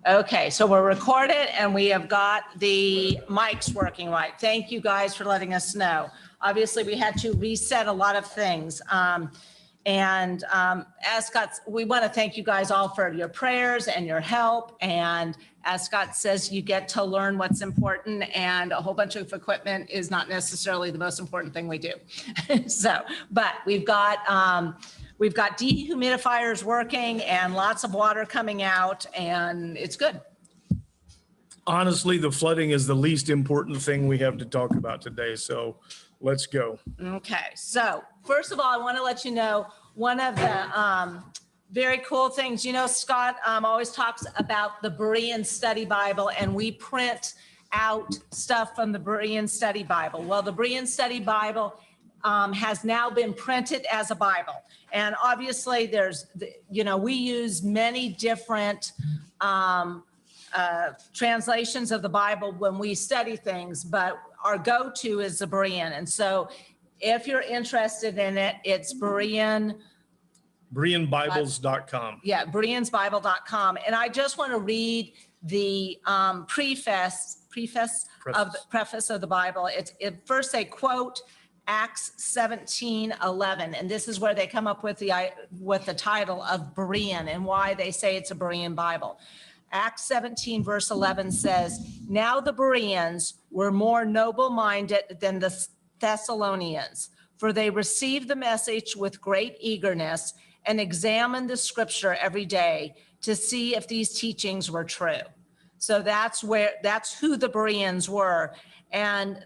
Okay, so we're recorded and we have got the mics working right. Thank you guys for letting us know. Obviously, we had to reset a lot of things. As Scott, we want to thank you guys all for your prayers and your help. And as Scott says, you get to learn what's important, and a whole bunch of equipment is not necessarily the most important thing we do. But we've got dehumidifiers working and lots of water coming out, and it's good. Honestly, the flooding is the least important thing we have to talk about today. So let's go. Okay, so first of all, I want to let you know one of the very cool things, Scott always talks about the Berean Study Bible, and we print out stuff from the Berean Study Bible. Well, the Berean Study Bible has now been printed as a Bible. And obviously we use many different translations of the Bible when we study things, but our go-to is the Berean. And so if you're interested in it, it's BereanBibles.com. Yeah, BereansBible.com. And I just want to read the preface of the Bible. It first they quote Acts 17:11, and this is where they come up with the title of Berean and why they say it's a Berean Bible. Acts 17 verse 11 says, "Now the Bereans were more noble-minded than the Thessalonians, for they received the message with great eagerness and examined the scripture every day to see if these teachings were true." So that's who the Bereans were. And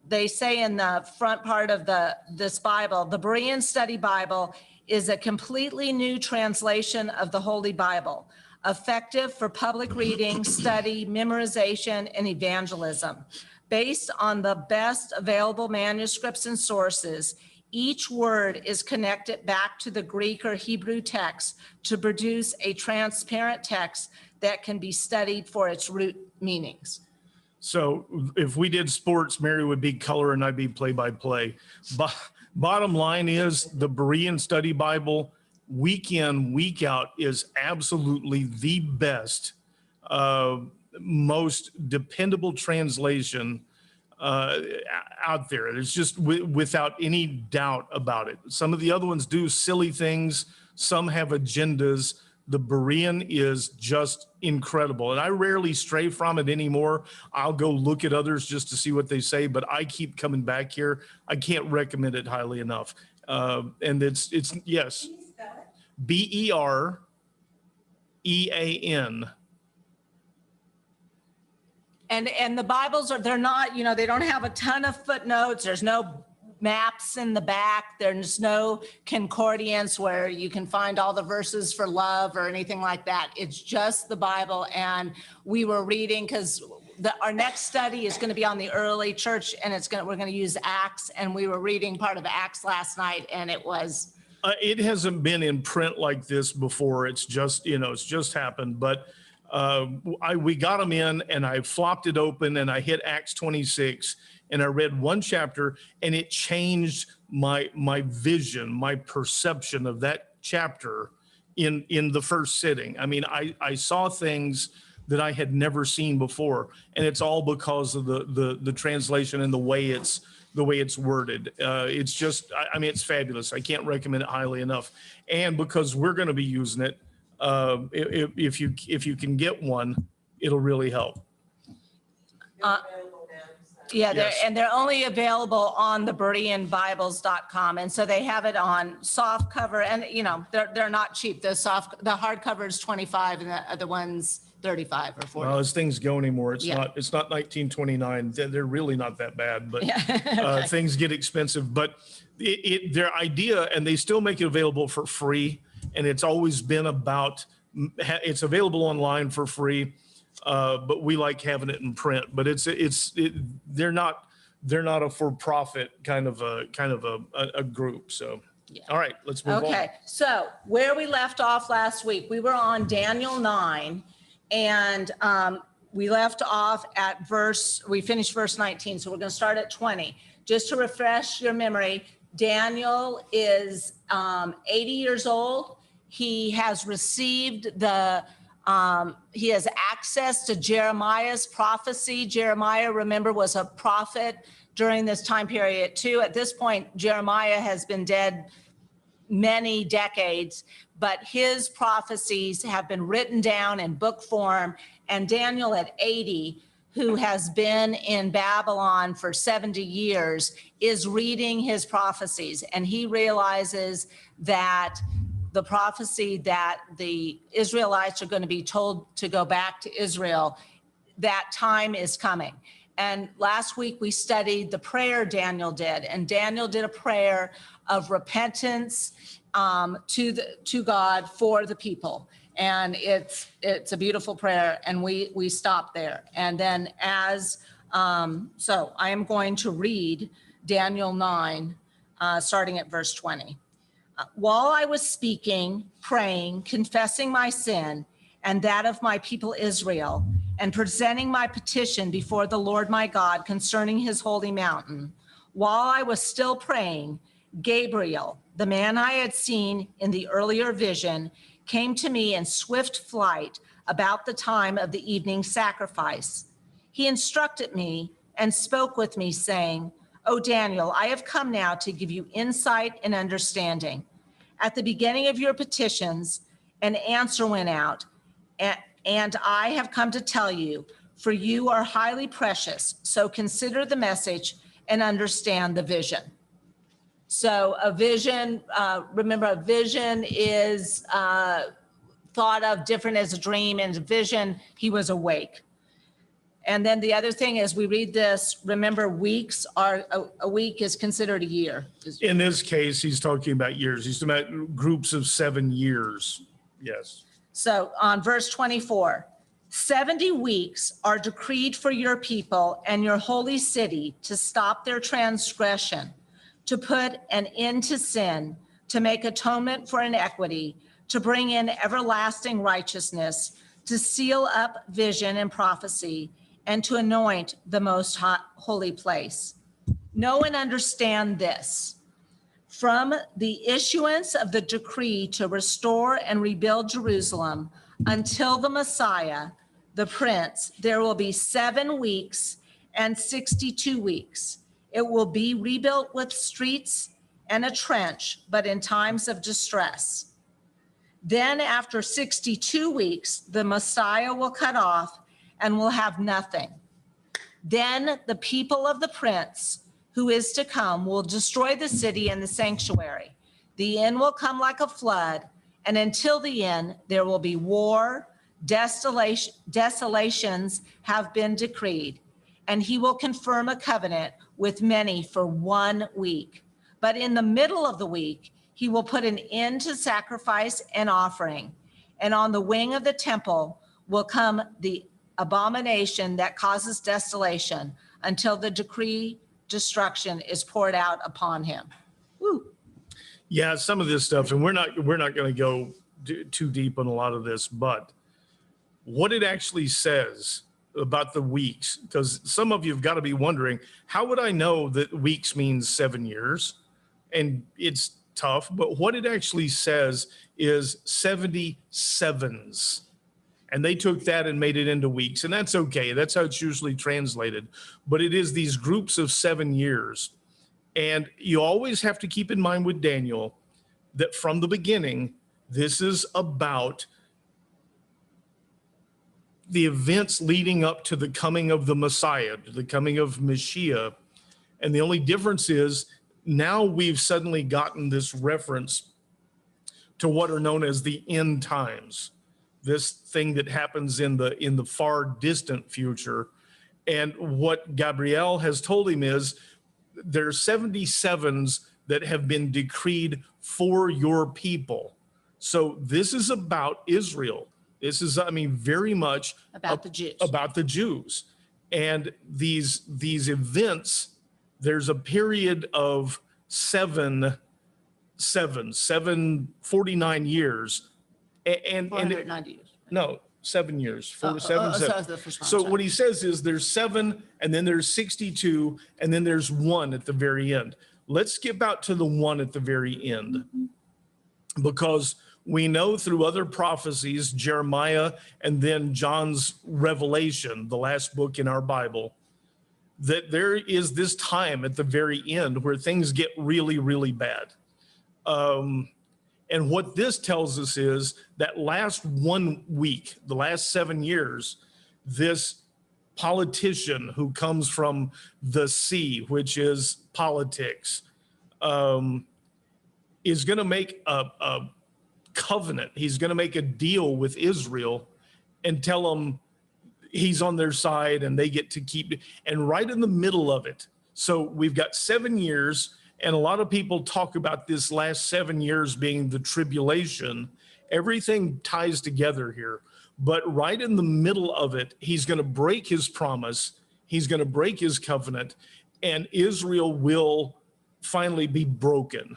they say in the front part of this Bible, the Berean Study Bible is a completely new translation of the Holy Bible, effective for public reading, study, memorization, and evangelism. Based on the best available manuscripts and sources, each word is connected back to the Greek or Hebrew text to produce a transparent text that can be studied for its root meanings. So if we did sports, Mary would be color and I'd be play-by-play. Bottom line is the Berean Study Bible, week in, week out, is absolutely the best, most dependable translation out there. It's just without any doubt about it. Some of the other ones do silly things. Some have agendas. The Berean is just incredible. And I rarely stray from it anymore. I'll go look at others just to see what they say, but I keep coming back here. I can't recommend it highly enough. And it's yes, Berean. And the Bibles they're not, they don't have a ton of footnotes. There's no maps in the back. There's no concordance where you can find all the verses for love or anything like that. It's just the Bible. And we were reading because our next study is going to be on the early church, and we're going to use Acts. And we were reading part of Acts last night, and it was. It hasn't been in print like this before. It's just, it's just happened. But we got them in, and I flopped it open, and I hit Acts 26, and I read one chapter, and it changed my vision, my perception of that chapter in the first sitting. I mean, I saw things that I had never seen before, and it's all because of the translation and the way it's worded. It's just, I mean, it's fabulous. I can't recommend it highly enough. And because we're going to be using it, if you can get one, it'll really help. Yes. They're only available on the BereanBibles.com, and so they have it on soft cover, and they're not cheap. The hardcover is $25, and the other one's $35 or $40. Well, as things go anymore, it's not 1929. They're really not that bad, but okay. Things get expensive. But their idea, and they still make it available for free, and it's always been about it's available online for free. But we like having it in print. But they're not a for-profit kind of a group. So, all right, let's move on. Okay, so where we left off last week, we were on Daniel 9, and we left off at we finished verse 19. So we're going to start at 20. Just to refresh your memory, Daniel is 80 years old. He has received the He has access to Jeremiah's prophecy. Jeremiah, remember, was a prophet during this time period too. At this point, Jeremiah has been dead many decades, but his prophecies have been written down in book form. And Daniel at 80, who has been in Babylon for 70 years, is reading his prophecies. And he realizes that the prophecy that the Israelites are going to be told to go back to Israel, that time is coming. And last week we studied the prayer Daniel did, and Daniel did a prayer of repentance to God for the people. And it's a beautiful prayer, and we stop there. And then so I am going to read Daniel 9, starting at verse 20. While I was speaking, praying, confessing my sin and that of my people Israel, and presenting my petition before the Lord my God concerning his holy mountain, while I was still praying, Gabriel, the man I had seen in the earlier vision, came to me in swift flight about the time of the evening sacrifice. He instructed me and spoke with me, saying, "O Daniel, I have come now to give you insight and understanding. At the beginning of your petitions, an answer went out, and I have come to tell you, for you are highly precious. So consider the message and understand the vision." So a vision, remember, a vision is thought of different as a dream, and a vision, he was awake. And then the other thing is, we read this, remember, weeks are, a week is considered a year. In this case, he's talking about years. He's talking about groups of 7 years. Yes. So on verse 24, 70 weeks are decreed for your people and your holy city to stop their transgression, to put an end to sin, to make atonement for iniquity, to bring in everlasting righteousness, to seal up vision and prophecy, and to anoint the most holy place. Know and understand this. From the issuance of the decree to restore and rebuild Jerusalem until the Messiah, the Prince, there will be 7 weeks and 62 weeks. It will be rebuilt with streets and a trench, but in times of distress. Then after 62 weeks, the Messiah will cut off and will have nothing. Then the people of the Prince who is to come will destroy the city and the sanctuary. The end will come like a flood, and until the end, there will be war, desolations have been decreed, and he will confirm a covenant with many for 1 week. But in the middle of the week, he will put an end to sacrifice and offering. And on the wing of the temple will come the abomination that causes desolation until the decree destruction is poured out upon him. Woo. Yeah, some of this stuff, and we're not going to go too deep on a lot of this, but what it actually says about the weeks, because some of you have got to be wondering, how would I know that weeks means 7 years? And it's tough, but what it actually says is 77s. And they took that and made it into weeks, and that's okay. That's how it's usually translated. But it is these groups of 7 years. And you always have to keep in mind with Daniel that from the beginning, this is about the events leading up to the coming of the Messiah, to the coming of Mashiach. And the only difference is now we've suddenly gotten this reference to what are known as the end times, this thing that happens in the far distant future. And what Gabriel has told him is there's 77s that have been decreed for your people. So this is about Israel. This is, I mean, very much About the Jews. About the Jews. And these events, there's a period of 49 years. And 490 years. no, 7 years, 4 to 7, so 7. that was the first one, So sorry. what he says is there's 7, and then there's 62, and then there's 1 at the very end. Let's skip out to the 1 at the very end, because We know through other prophecies, Jeremiah and then John's Revelation, the last book in our Bible, that there is this time at the very end where things get really, really bad. And what this tells us is that last 1 week, the last 7 years, this politician who comes from the sea, which is politics, is going to make a covenant. He's going to make a deal with Israel and tell them he's on their side and they get to keep it. And right in the middle of it, so we've got 7 years, and a lot of people talk about this last 7 years being the tribulation. Everything ties together here. But right in the middle of it, he's going to break his promise. He's going to break his covenant, and Israel will finally be broken.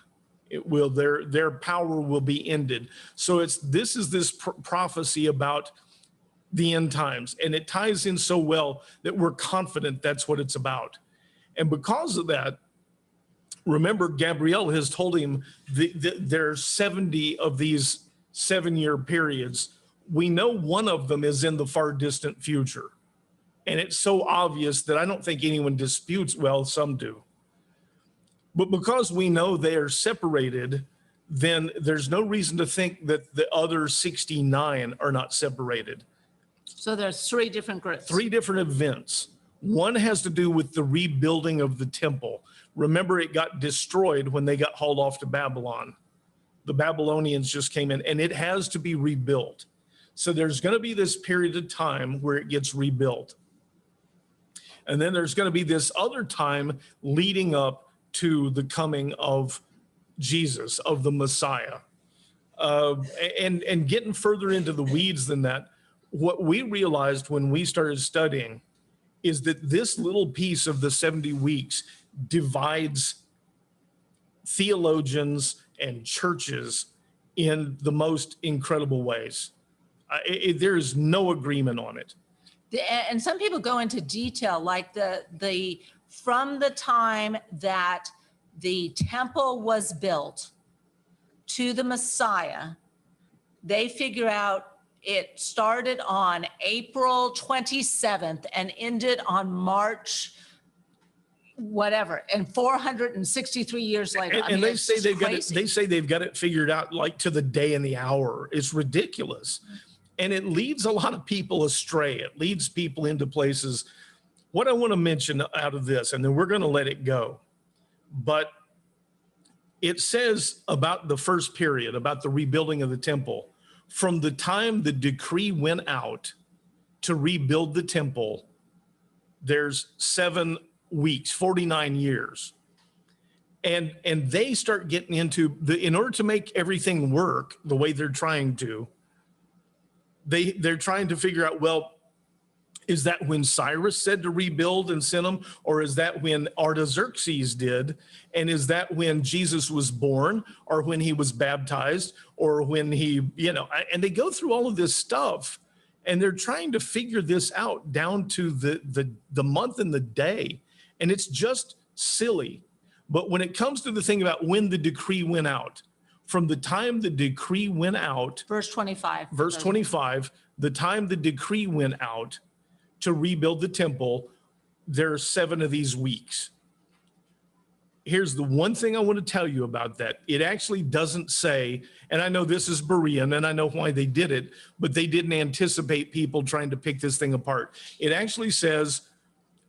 It will, their power will be ended. So this is this prophecy about the end times, and it ties in so well that we're confident that's what it's about. And because of that, remember, Gabriel has told him there's 70 of these 7-year periods. We know one of them is in the far distant future. And it's so obvious that I don't think anyone disputes, well, some do. But because we know they are separated, then there's no reason to think that the other 69 are not separated. So there's 3 different groups. 3 different events. One has to do with the rebuilding of the temple. Remember, it got destroyed when they got hauled off to Babylon. The Babylonians just came in, and it has to be rebuilt. So there's going to be this period of time where it gets rebuilt. And then there's going to be this other time leading up to the coming of Jesus, of the Messiah. And getting further into the weeds than that, what we realized when we started studying is that this little piece of the 70 weeks divides theologians and churches in the most incredible ways. There is no agreement on it. And some people go into detail, like the from the time that the temple was built to the Messiah, they figure out it started on April 27th and ended on March whatever, and 463 years later. And they say they've got it, they say they've got it figured out like to the day and the hour. It's ridiculous. And it leads a lot of people astray. It leads people into places. What I want to mention out of this, and then we're going to let it go, but it says about the first period, about the rebuilding of the temple, from the time the decree went out to rebuild the temple, there's 7 weeks, 49 years. And they start getting into in order to make everything work the way they're trying to, they're trying to figure out, well, is that when Cyrus said to rebuild and sent them? Or is that when Artaxerxes did? And is that when Jesus was born, or when he was baptized, or when he, and they go through all of this stuff, and they're trying to figure this out down to the month and the day. And it's just silly. But when it comes to the thing about when the decree went out, from the time the decree went out, verse 25, the time the decree went out to rebuild the temple, there are 7 of these weeks. Here's the one thing I want to tell you about that. It actually doesn't say, and I know this is Berean and I know why they did it, but they didn't anticipate people trying to pick this thing apart. It actually says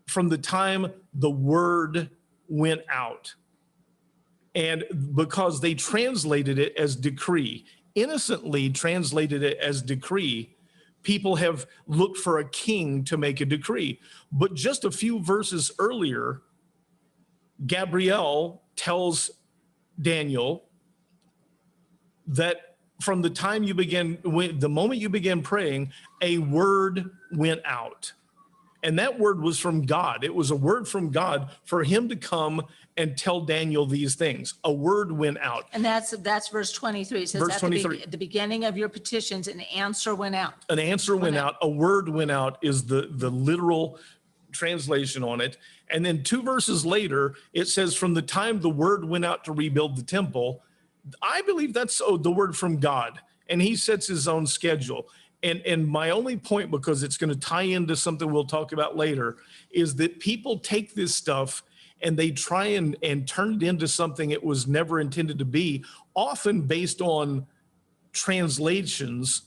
from the time the word went out. And because they translated it as decree, innocently translated it as decree, people have looked for a king to make a decree. But just a few verses earlier, Gabriel tells Daniel that from the time you begin, the moment you begin praying, a word went out. And that word was from God. It was a word from God for him to come and tell Daniel these things. A word went out. And that's verse 23. It says Verse 23. At the beginning of your petitions, an answer went out. An answer went out. A word went out is the literal translation on it. And then 2 verses later, it says from the time the word went out to rebuild the temple, I believe that's the word from God. and he sets his own schedule. And my only point, because it's going to tie into something we'll talk about later, is that people take this stuff and they try and turn it into something it was never intended to be, often based on translations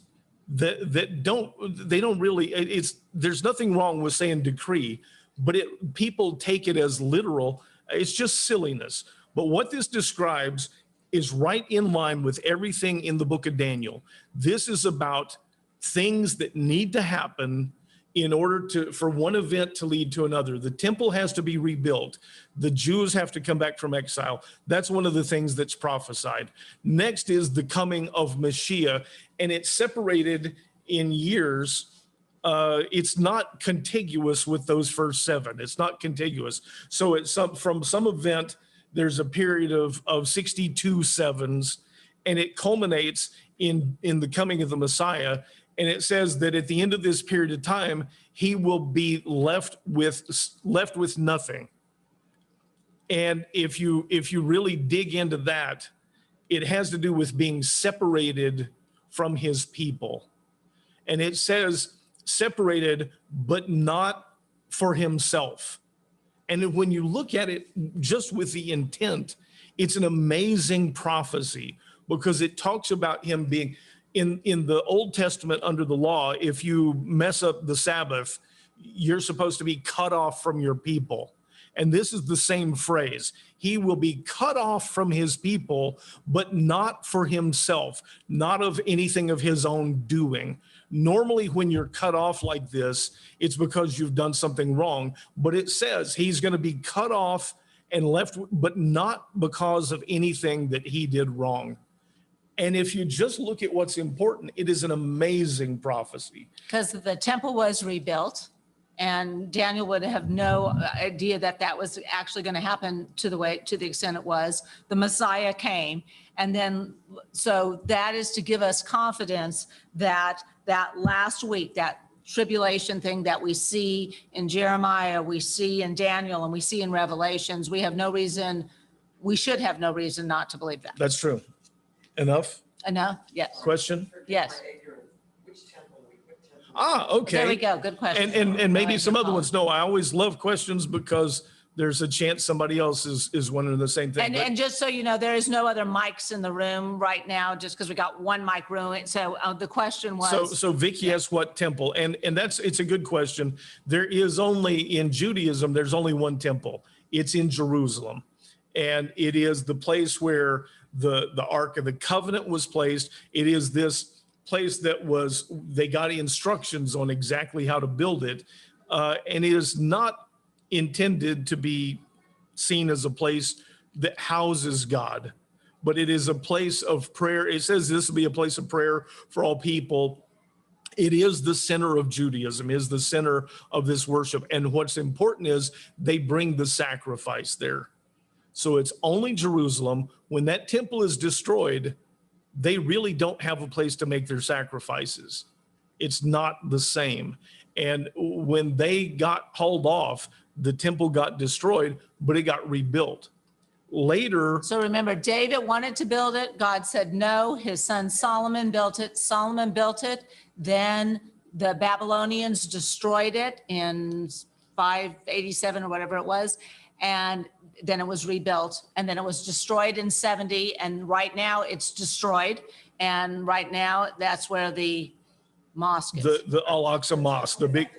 that don't really, there's nothing wrong with saying decree, but people take it as literal. It's just silliness. But what this describes is right in line with everything in the book of Daniel. This is about things that need to happen in order for one event to lead to another. The temple has to be rebuilt. The Jews have to come back from exile. That's one of the things that's prophesied. Next is the coming of Mashiach, and it's separated in years. It's not contiguous with those first 7. It's not contiguous. So it's from some event, there's a period of 62 sevens, and it culminates in the coming of the Messiah. And it says that at the end of this period of time, he will be left with nothing. And if you really dig into that, it has to do with being separated from his people. And it says separated, but not for himself. And when you look at it just with the intent, it's an amazing prophecy, because it talks about him being in the Old Testament under the law. If you mess up the Sabbath, you're supposed to be cut off from your people. And this is the same phrase. He will be cut off from his people, but not for himself, not of anything of his own doing. Normally, when you're cut off like this, it's because you've done something wrong. But it says he's going to be cut off and left, but not because of anything that he did wrong. And if you just look at what's important, it is an amazing prophecy. Because the temple was rebuilt, and Daniel would have no idea that was actually going to happen to the extent it was. The Messiah came, and then so that is to give us confidence that last week, that tribulation thing that we see in Jeremiah, we see in Daniel, and we see in Revelations, we should have no reason not to believe that. That's true. Enough? Enough? Yes. Question? Yes. Okay. There we go. Good question. And maybe some other ones. No, I always love questions because there's a chance somebody else is wondering the same thing. And just so you know, there is no other mics in the room right now, just because we got one mic room. So the question was. So Vicky asked what temple, and it's a good question. There is only, in Judaism, there's only one temple. It's in Jerusalem, and it is the place where the Ark of the Covenant was placed. It is this place that they got instructions on exactly how to build it. And it is not intended to be seen as a place that houses God, but it is a place of prayer. It says this will be a place of prayer for all people. It is the center of Judaism, is the center of this worship. And what's important is they bring the sacrifice there. So it's only Jerusalem. When that temple is destroyed, they really don't have a place to make their sacrifices. It's not the same. And when they got hauled off, the temple got destroyed, but it got rebuilt. Later. So remember, David wanted to build it. God said no. His son Solomon built it. Solomon built it. Then the Babylonians destroyed it in 587 or whatever it was. And then it was rebuilt, and then it was destroyed in 70. And right now it's destroyed. And right now that's where the mosque is. The Al-Aqsa Mosque, the big.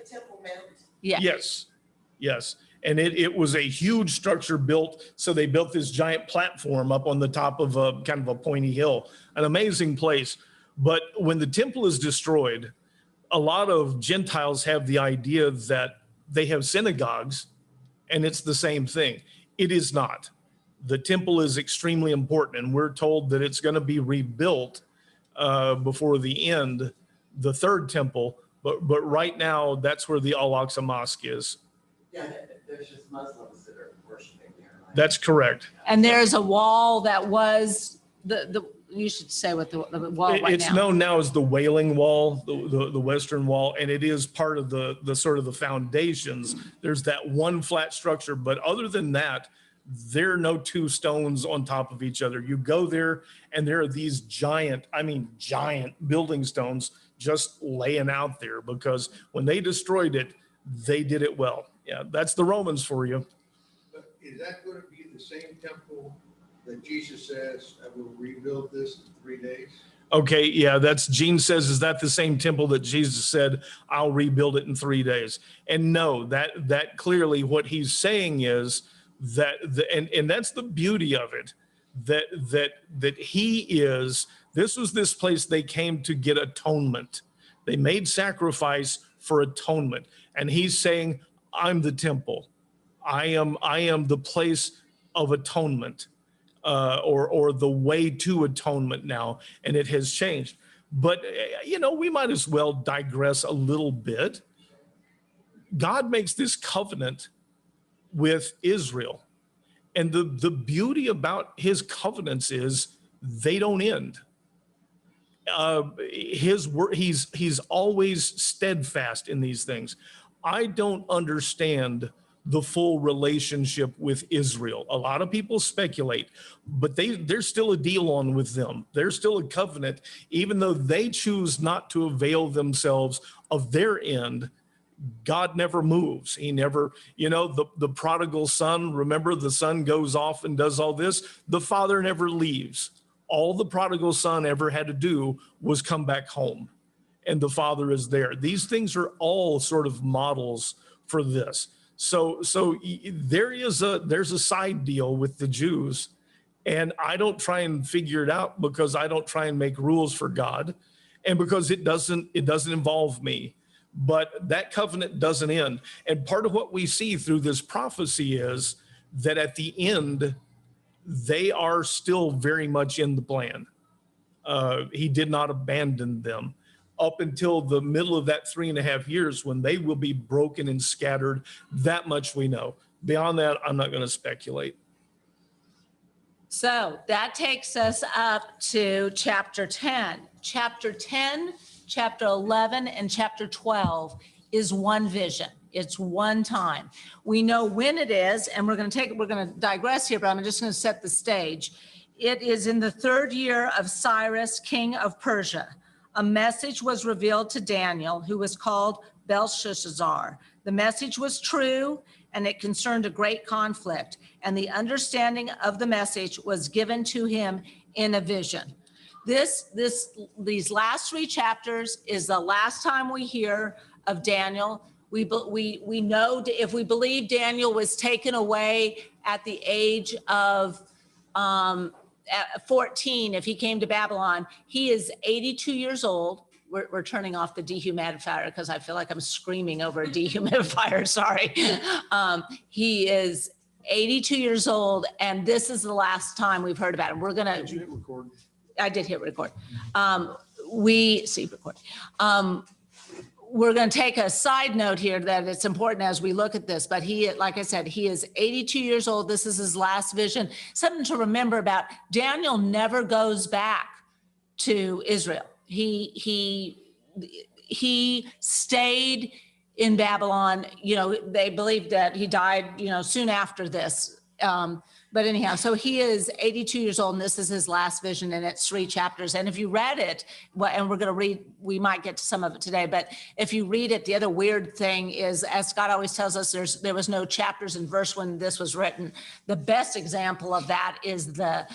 Yeah. Yes. And it was a huge structure built. So they built this giant platform up on the top of a kind of a pointy hill, an amazing place. But when the temple is destroyed, a lot of Gentiles have the idea that they have synagogues and it's the same thing. It is not. The temple is extremely important, and we're told that it's going to be rebuilt before the end, the third temple. But right now, that's where the Al-Aqsa Mosque is. Yeah, there's just Muslims that are worshiping there. Right? That's correct. And there's a wall that was you should say what the wall right now. It's known now as the Wailing Wall, the Western Wall, and it is part of the sort of the foundations. There's that one flat structure, but other than that, there are no two stones on top of each other. You go there and there are these giant building stones just laying out there, because when they destroyed it, they did it well. Yeah, that's the Romans for you. But is that going to be the same temple that Jesus says, I will rebuild this in 3 days? Okay, yeah, that's Gene says, is that the same temple that Jesus said, I'll rebuild it in 3 days? And no, that clearly what he's saying is that, and that's the beauty of it, that he is, this was this place they came to get atonement. They made sacrifice for atonement. And he's saying, I'm the temple. I am the place of atonement. Or the way to atonement now, and it has changed. But, we might as well digress a little bit. God makes this covenant with Israel. And the beauty about his covenants is they don't end. His word, he's always steadfast in these things. I don't understand the full relationship with Israel. A lot of people speculate, but there's still a deal on with them. There's still a covenant, even though they choose not to avail themselves of their end. God never moves. He never, the prodigal son, remember, the son goes off and does all this. The father never leaves. All the prodigal son ever had to do was come back home, and the father is there. These things are all sort of models for this. So there's a side deal with the Jews, and I don't try and figure it out, because I don't try and make rules for God, and because it doesn't involve me. But that covenant doesn't end. And part of what we see through this prophecy is that at the end, they are still very much in the plan. He did not abandon them up until the middle of that 3.5 years, when they will be broken and scattered. That much we know. Beyond that, I'm not going to speculate. So that takes us up to chapter 10. Chapter 10, chapter 11, and chapter 12 is one vision. It's one time. We know when it is, and we're going to digress here, but I'm just going to set the stage. It is in the 3rd year of Cyrus, king of Persia. A message was revealed to Daniel, who was called Belshazzar. The message was true, and it concerned a great conflict, and the understanding of the message was given to him in a vision. These last 3 chapters is the last time we hear of Daniel. We know, if we believe Daniel was taken away at the age of 14, if he came to Babylon, he is 82 years old. We're turning off the dehumidifier because I feel like I'm screaming over a dehumidifier. Sorry. He is 82 years old, and this is the last time we've heard about him. Did you hit record? I did hit record. Record. We're going to take a side note here that it's important as we look at this, but like I said, he is 82 years old. This is his last vision. Something to remember about Daniel never goes back to Israel. He stayed in Babylon. They believe that he died, soon after this. But anyhow, so he is 82 years old, and this is his last vision, and it's 3 chapters. And if you read it, and we're going to read, we might get to some of it today, but if you read it, the other weird thing is, as Scott always tells us, there was no chapters and verse when this was written. The best example of that is the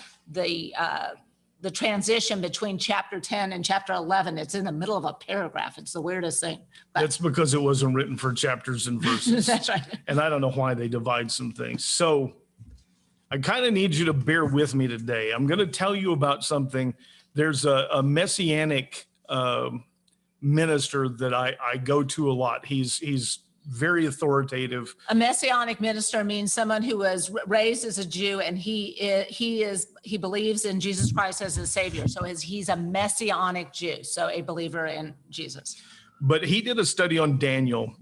transition between chapter 10 and chapter 11. It's in the middle of a paragraph. It's the weirdest thing. But That's because it wasn't written for chapters and verses. that's right. And I don't know why they divide some things. So I kind of need you to bear with me today. I'm going to tell you about something. There's a messianic minister that I go to a lot. He's very authoritative. A messianic minister means someone who was raised as a Jew, and he believes in Jesus Christ as his savior. So he's a messianic Jew, so a believer in Jesus. But he did a study on Daniel,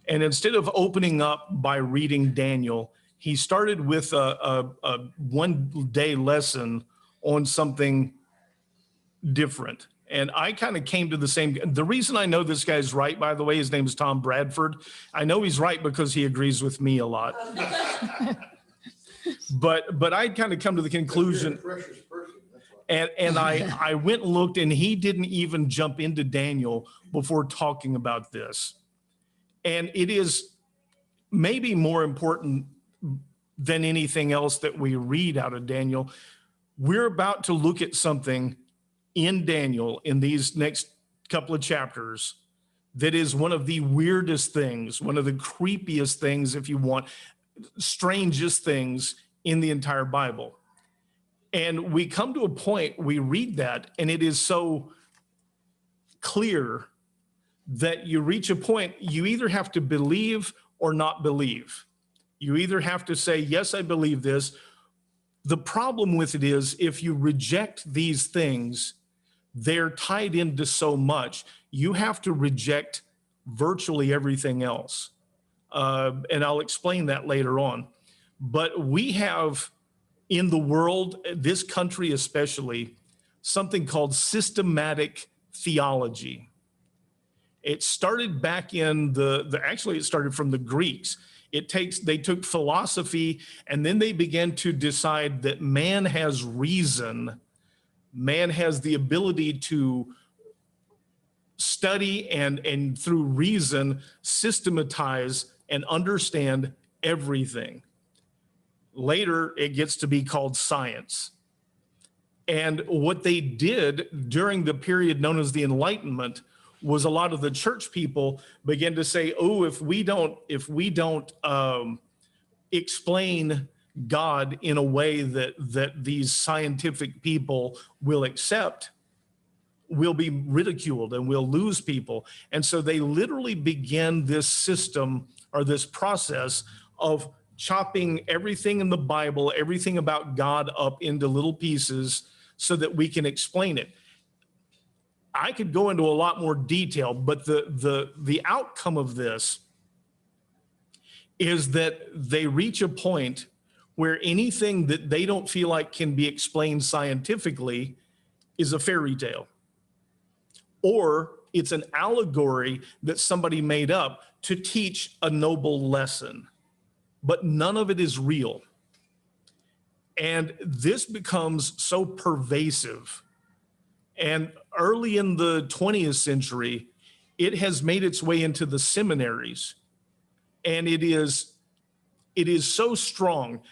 and instead of opening up by reading Daniel, he started with a 1-day lesson on something different. And I kind of came to the same. The reason I know this guy's right, by the way, his name is Tom Bradford. I know he's right because he agrees with me a lot. But I'd kind of come to the conclusion, You're a precious person, that's why. and I went and looked, and he didn't even jump into Daniel before talking about this. And it is maybe more important than anything else that we read out of Daniel. We're about to look at something in Daniel in these next couple of chapters that is one of the weirdest things, one of the creepiest things, if you want, strangest things in the entire Bible. And we come to a point, we read that, and it is so clear that you reach a point, you either have to believe or not believe. You either have to say, yes, I believe this. The problem with it is if you reject these things, they're tied into so much, you have to reject virtually everything else. And I'll explain that later on. But we have in the world, this country especially, something called systematic theology. It started back in actually it started from the Greeks. They took philosophy and then they began to decide that man has reason, man has the ability to study and through reason systematize and understand everything. Later, it gets to be called science. And what they did during the period known as the Enlightenment was a lot of the church people began to say, oh, if we don't explain God in a way that these scientific people will accept, we'll be ridiculed and we'll lose people. And so they literally began this system or this process of chopping everything in the Bible, everything about God up into little pieces so that we can explain it. I could go into a lot more detail, but the outcome of this is that they reach a point where anything that they don't feel like can be explained scientifically is a fairy tale, or it's an allegory that somebody made up to teach a noble lesson, but none of it is real. And this becomes so pervasive. And early in the 20th century, it has made its way into the seminaries. And it is so strong.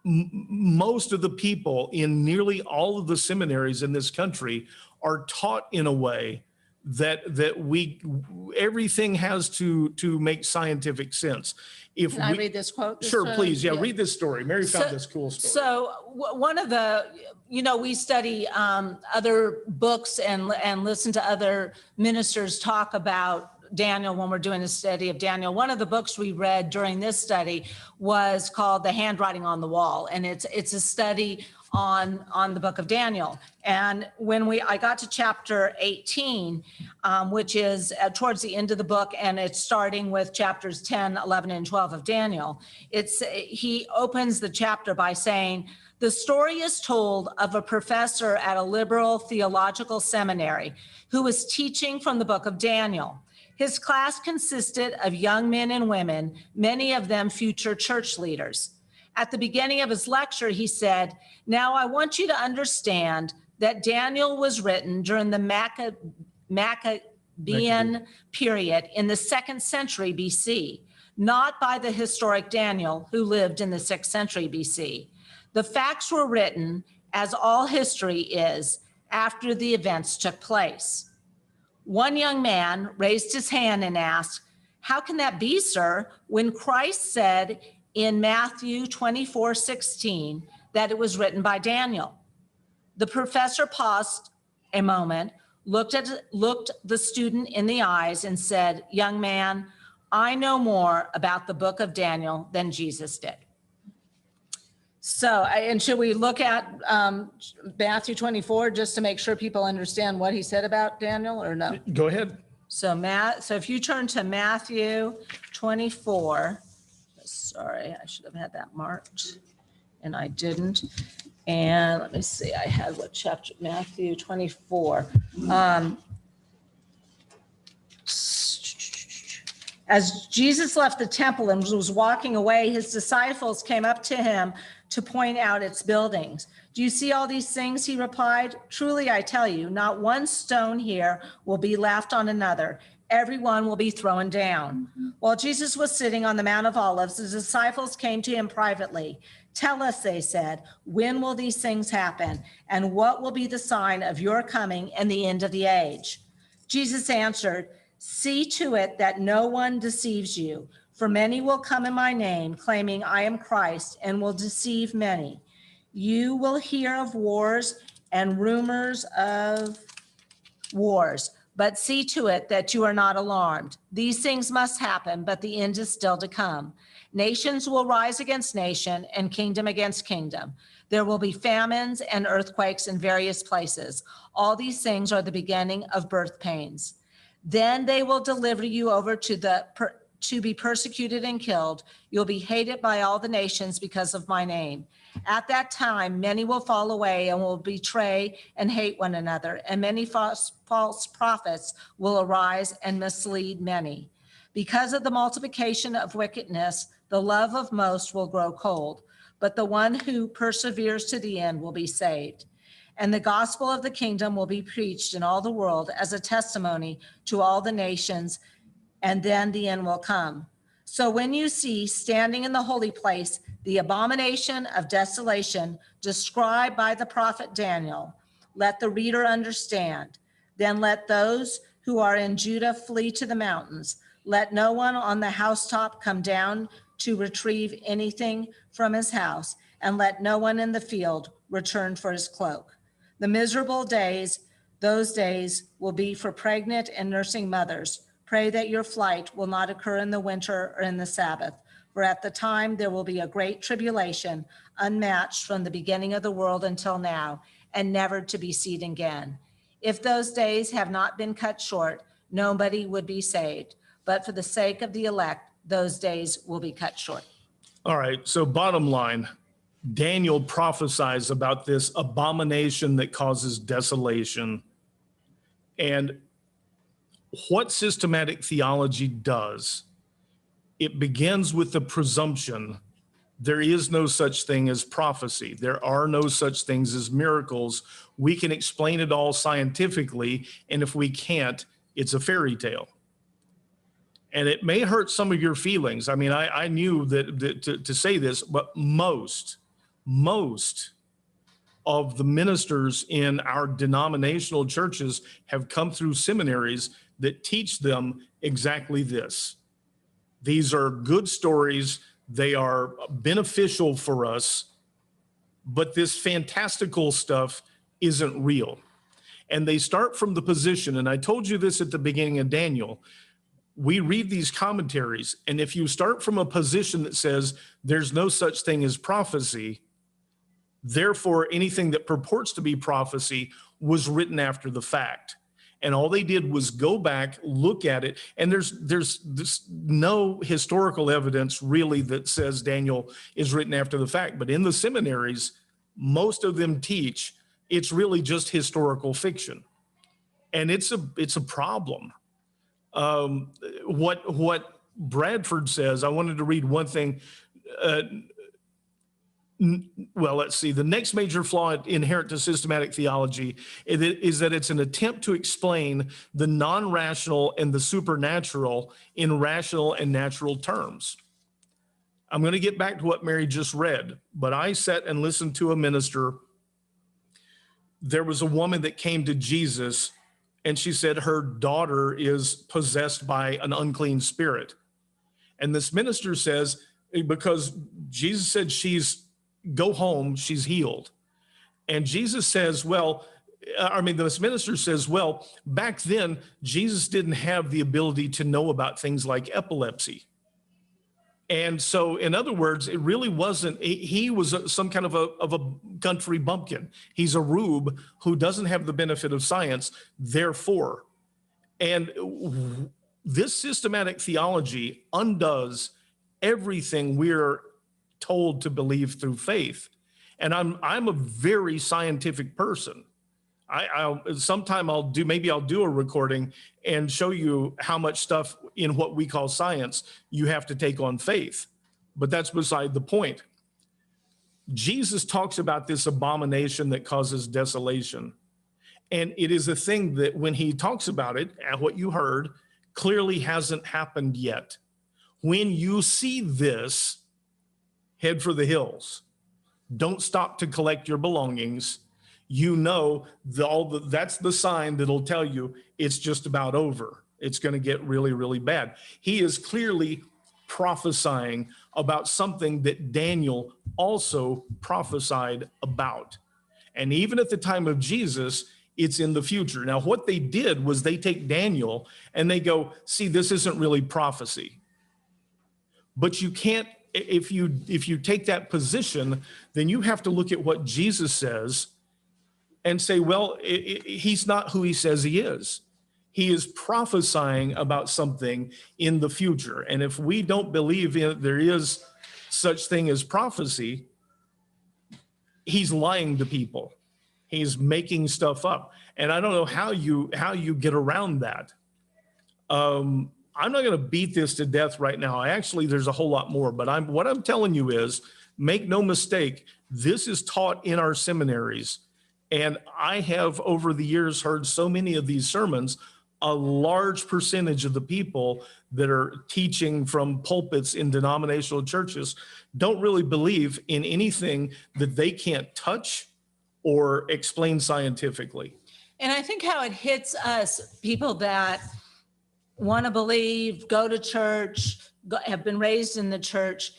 Most of the people in nearly all of the seminaries in this country are taught in a way that everything has to make scientific sense. Can I read this quote? Sure, please. Yeah, read this story. Mary found this cool story. So one of the, we study other books and listen to other ministers talk about Daniel when we're doing a study of Daniel. One of the books we read during this study was called The Handwriting on the Wall, and it's a study on the book of Daniel. And when I got to chapter 18, which is towards the end of the book, and it's starting with chapters 10, 11, and 12 of Daniel, he opens the chapter by saying, the story is told of a professor at a liberal theological seminary who was teaching from the book of Daniel. His class consisted of young men and women, many of them future church leaders. At the beginning of his lecture, he said, now I want you to understand that Daniel was written during the Maccabean period in the 2nd century BC, not by the historic Daniel who lived in the 6th century BC. The facts were written, as all history is, after the events took place. One young man raised his hand and asked, how can that be, sir, when Christ said in Matthew 24:16 that it was written by Daniel? The professor paused a moment, looked the student in the eyes and said, young man, I know more about the book of Daniel than Jesus did. So, and should we look at Matthew 24 just to make sure people understand what he said about Daniel, or no? Go ahead. So if you turn to Matthew 24, sorry, I should have had that marked and I didn't. And let me see, I had what chapter, Matthew 24. As Jesus left the temple and was walking away, his disciples came up to him to point out its buildings. Do you see all these things? He replied. Truly, I tell you, not one stone here will be left on another. Everyone will be thrown down. While Jesus was sitting on the Mount of Olives, the disciples came to him privately. Tell us, they said, when will these things happen? And what will be the sign of your coming and the end of the age? Jesus answered, see to it that no one deceives you. For many will come in my name, claiming I am Christ, and will deceive many. You will hear of wars and rumors of wars, but see to it that you are not alarmed. These things must happen, but the end is still to come. Nations will rise against nation and kingdom against kingdom. There will be famines and earthquakes in various places. All these things are the beginning of birth pains. Then they will deliver you over to be persecuted and killed. You'll be hated by all the nations because of my name. At that time, many will fall away and will betray and hate one another, and many false prophets will arise and mislead many. Because of the multiplication of wickedness, the love of most will grow cold, but the one who perseveres to the end will be saved. And the gospel of the kingdom will be preached in all the world as a testimony to all the nations, and then the end will come. So when you see standing in the holy place the abomination of desolation described by the prophet Daniel, let the reader understand. Then let those who are in Judah flee to the mountains. Let no one on the housetop come down to retrieve anything from his house, and let no one in the field return for his cloak. The miserable days, those days will be for pregnant and nursing mothers. Pray that your flight will not occur in the winter or in the Sabbath, for at the time there will be a great tribulation, unmatched from the beginning of the world until now, and never to be seen again. If those days have not been cut short, nobody would be saved. But for the sake of the elect, those days will be cut short. All right, so bottom line, Daniel prophesies about this abomination that causes desolation. And what systematic theology does, it begins with the presumption there is no such thing as prophecy. There are no such things as miracles. We can explain it all scientifically, and if we can't, it's a fairy tale. And it may hurt some of your feelings. I mean, I knew that to say this, but most of the ministers in our denominational churches have come through seminaries that teach them exactly this. These are good stories. They are beneficial for us, but this fantastical stuff isn't real. And they start from the position, and I told you this at the beginning of Daniel, we read these commentaries, and if you start from a position that says there's no such thing as prophecy, therefore anything that purports to be prophecy was written after the fact. And all they did was go back, look at it, and there's no historical evidence really that says Daniel is written after the fact. But in the seminaries, most of them teach it's really just historical fiction, and it's a problem. What Bradford says, I wanted to read one thing. Well, let's see. The next major flaw inherent to systematic theology is that it's an attempt to explain the non-rational and the supernatural in rational and natural terms. I'm going to get back to what Mary just read, but I sat and listened to a minister. There was a woman that came to Jesus, and she said her daughter is possessed by an unclean spirit. And this minister says, because Jesus said go home, she's healed. And Jesus says, this minister says, well, back then, Jesus didn't have the ability to know about things like epilepsy. And so, in other words, it really wasn't, he was some kind of a country bumpkin. He's a rube who doesn't have the benefit of science, therefore. And this systematic theology undoes everything we're told to believe through faith. And I'm a very scientific person. I'll do a recording and show you how much stuff in what we call science you have to take on faith. But that's beside the point. Jesus talks about this abomination that causes desolation. And it is a thing that when he talks about it, what you heard clearly hasn't happened yet. When you see this, head for the hills. Don't stop to collect your belongings. You know, that's the sign that'll tell you it's just about over. It's going to get really, really bad. He is clearly prophesying about something that Daniel also prophesied about. And even at the time of Jesus, it's in the future. Now, what they did was they take Daniel and they go, see, this isn't really prophecy. But you can't, if you take that position, then you have to look at what Jesus says and say, well, he's not who he says he is. He is prophesying about something in the future. And if we don't believe there is such thing as prophecy, he's lying to people. He's making stuff up. And I don't know how you get around that. I'm not going to beat this to death right now. There's a whole lot more, but what I'm telling you is, make no mistake, this is taught in our seminaries. And I have over the years heard so many of these sermons. A large percentage of the people that are teaching from pulpits in denominational churches don't really believe in anything that they can't touch or explain scientifically. And I think how it hits us, people that want to believe, go to church, have been raised in the church.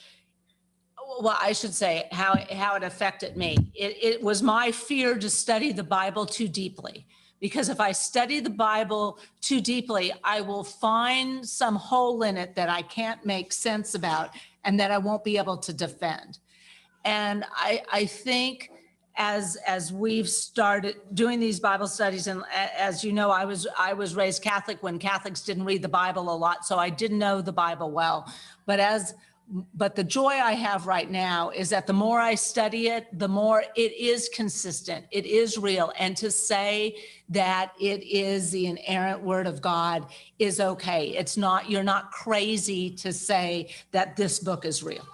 Well, I should say how it affected me. It was my fear to study the Bible too deeply. Because if I study the Bible too deeply, I will find some hole in it that I can't make sense about and that I won't be able to defend. And I think as we've started doing these Bible studies, and as you know, I was raised Catholic when Catholics didn't read the Bible a lot, so I didn't know the Bible well. But the joy I have right now is that the more I study it, the more it is consistent, it is real. And to say that it is the inerrant word of God is okay. It's not, you're not crazy to say that this book is real.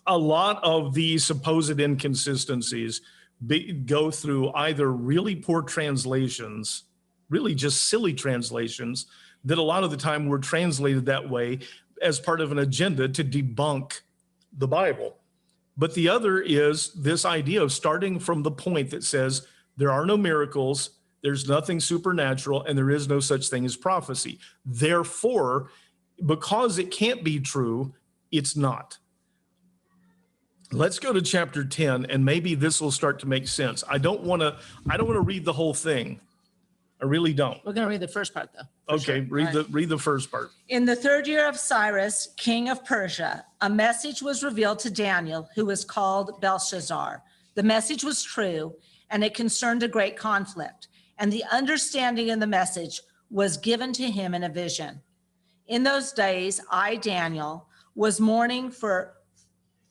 A lot of the supposed inconsistencies go through either really poor translations, really just silly translations that a lot of the time were translated that way as part of an agenda to debunk the Bible. But the other is this idea of starting from the point that says there are no miracles, there's nothing supernatural, and there is no such thing as prophecy. Therefore, because it can't be true, it's not. Let's go to chapter 10, and maybe this will start to make sense. I don't want to read the whole thing. I really don't. We're going to read the first part, though. Okay, Sure. read the first part. In the 3rd year of Cyrus, king of Persia, a message was revealed to Daniel, who was called Belshazzar. The message was true, and it concerned a great conflict. And the understanding in the message was given to him in a vision. In those days, I, Daniel, was mourning for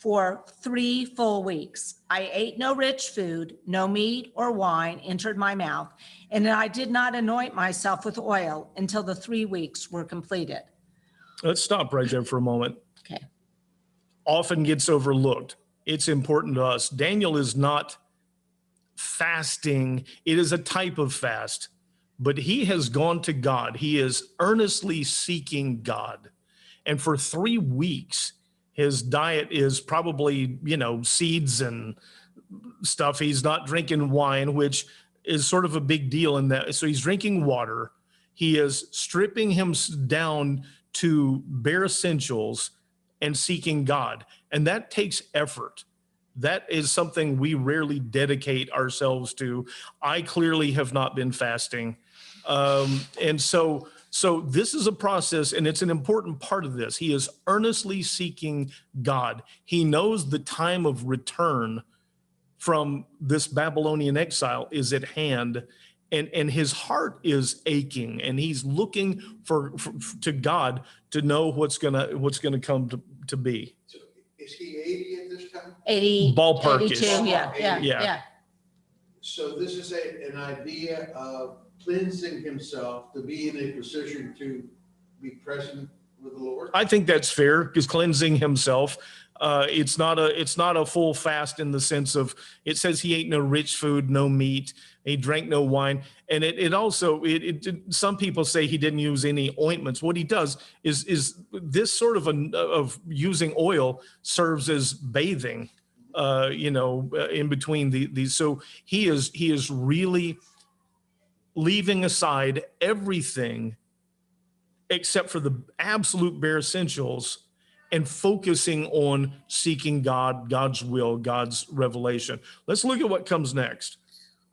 3 full weeks. I ate no rich food, no meat or wine entered my mouth, and I did not anoint myself with oil until the 3 weeks were completed. Let's stop right there for a moment. Okay. Often gets overlooked. It's important to us. Daniel is not fasting. It is a type of fast, but he has gone to God. He is earnestly seeking God. And for 3 weeks, his diet is probably, seeds and stuff. He's not drinking wine, which is sort of a big deal in that. So he's drinking water. He is stripping him down to bare essentials and seeking God. And that takes effort. That is something we rarely dedicate ourselves to. I clearly have not been fasting. And so this is a process, and it's an important part of this. He is earnestly seeking God. He knows the time of return from this Babylonian exile is at hand, and his heart is aching, and he's looking to God to know what's gonna come to be. So is he 80 at this time? 80, Ballpark-ish. 82, yeah. Yeah. So this is an idea of cleansing himself to be in a position to be present with the Lord? I think that's fair, because cleansing himself, It's not a full fast in the sense of, it says he ate no rich food, no meat, he drank no wine. And it also, some people say he didn't use any ointments. What he does is this sort of using oil serves as bathing, in between these. So he is really leaving aside everything except for the absolute bare essentials and focusing on seeking God, God's will, God's revelation. Let's look at what comes next.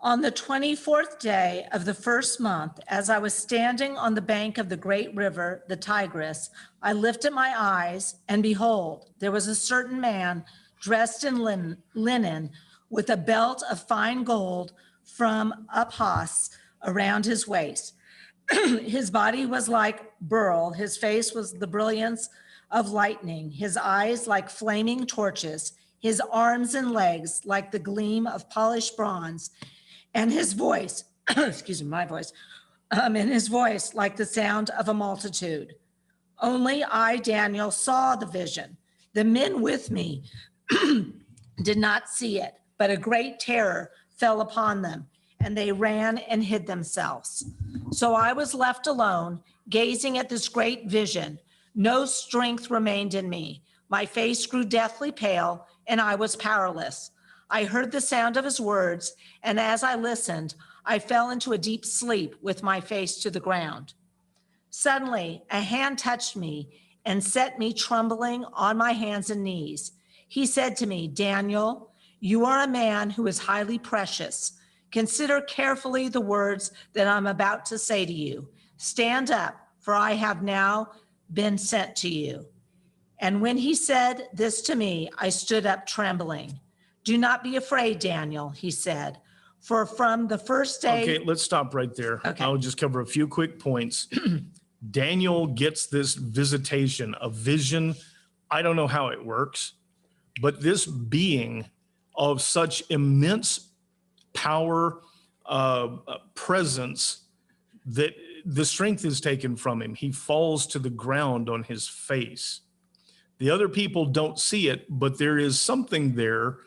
On the 24th day of the first month, as I was standing on the bank of the great river, the Tigris, I lifted my eyes, and behold, there was a certain man dressed in linen with a belt of fine gold from Uphaz around his waist. His body was like beryl, his face was the brilliance of lightning, his eyes like flaming torches, his arms and legs like the gleam of polished bronze, and his voice, excuse me, my voice, and his voice like the sound of a multitude. Only I, Daniel, saw the vision. The men with me did not see it, but a great terror fell upon them, and they ran and hid themselves. So I was left alone, gazing at this great vision. No strength remained in me. My face grew deathly pale, and I was powerless. I heard the sound of his words, and as I listened, I fell into a deep sleep with my face to the ground. Suddenly, a hand touched me and set me trembling on my hands and knees. He said to me, Daniel, you are a man who is highly precious. Consider carefully the words that I'm about to say to you. Stand up, for I have now been sent to you. And when he said this to me, I stood up trembling. Do not be afraid, Daniel, he said, for from the first day. Okay, let's stop right there. Okay. I'll just cover a few quick points. Daniel gets this visitation, a vision. I don't know how it works, but this being of such immense power, presence, that the strength is taken from him. He falls to the ground on his face. The other people don't see it, but there is something there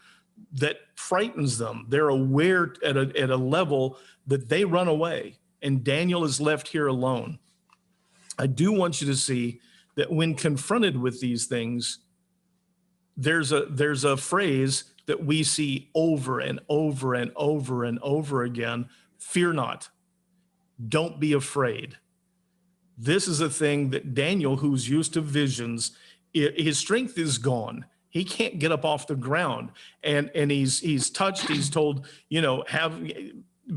that frightens them. They're aware at a level that they run away, and Daniel is left here alone. I do want you to see that when confronted with these things, there's a phrase that we see over and over and over and over again. Fear not. Don't be afraid. This is a thing that Daniel, who's used to visions, his strength is gone. He can't get up off the ground, and he's touched. He's told,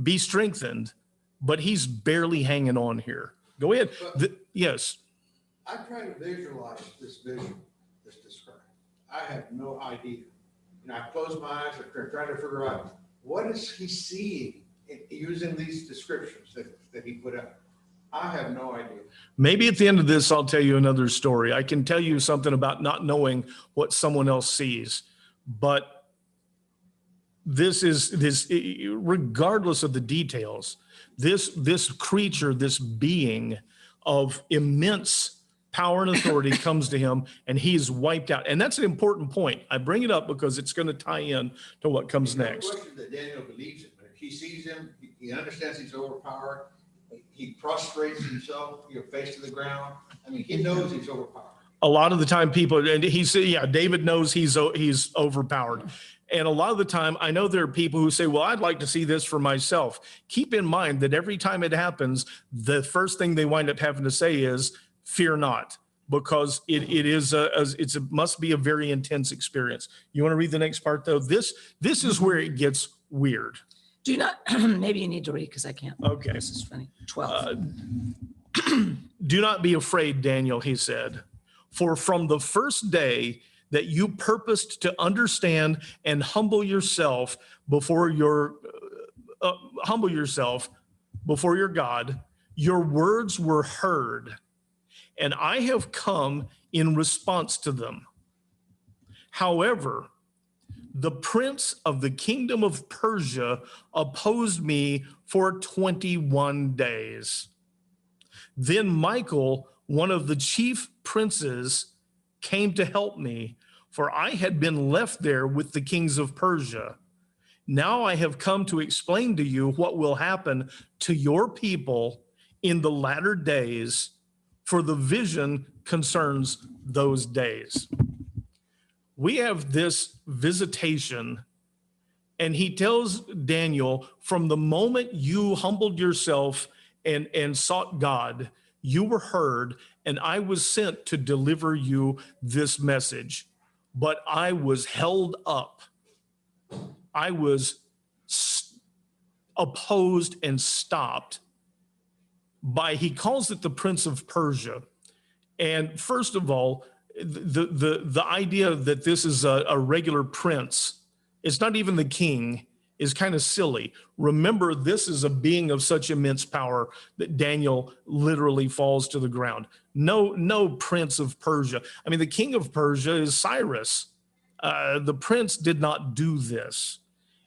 be strengthened, but he's barely hanging on here. Go ahead. Yes. I try to visualize this vision that's described. I have no idea. I close my eyes and try to figure out what is he seeing using these descriptions that he put out. I have no idea. Maybe at the end of this, I'll tell you another story. I can tell you something about not knowing what someone else sees, but this regardless of the details, this creature, this being of immense power and authority comes to him, and he's wiped out. And that's an important point. I bring it up because it's going to tie in to what comes next. No question that Daniel believes it, but if he sees him, he understands he's overpowered. He prostrates himself, face to the ground. I mean, he knows he's overpowered. A lot of the time people, and he said, David knows he's overpowered. And a lot of the time, I know there are people who say, well, I'd like to see this for myself. Keep in mind that every time it happens, the first thing they wind up having to say is, fear not, because it must be a very intense experience. You want to read the next part, though? This is where it gets weird. Do not, maybe you need to read because I can't. Okay. This is funny. 12. Do not be afraid, Daniel, he said, for from the first day that you purposed to understand and humble yourself before your God, your words were heard, and I have come in response to them. However, the prince of the kingdom of Persia opposed me for 21 days. Then Michael, one of the chief princes, came to help me, for I had been left there with the kings of Persia. Now I have come to explain to you what will happen to your people in the latter days, for the vision concerns those days. We have this visitation, and he tells Daniel, from the moment you humbled yourself and sought God, you were heard, and I was sent to deliver you this message. But I was held up. I was opposed and stopped by, he calls it the Prince of Persia. And first of all, the idea that this is a regular prince, it's not even the king, is kind of silly. Remember, this is a being of such immense power that Daniel literally falls to the ground. No Prince of Persia. I mean, the king of Persia is Cyrus. The prince did not do this.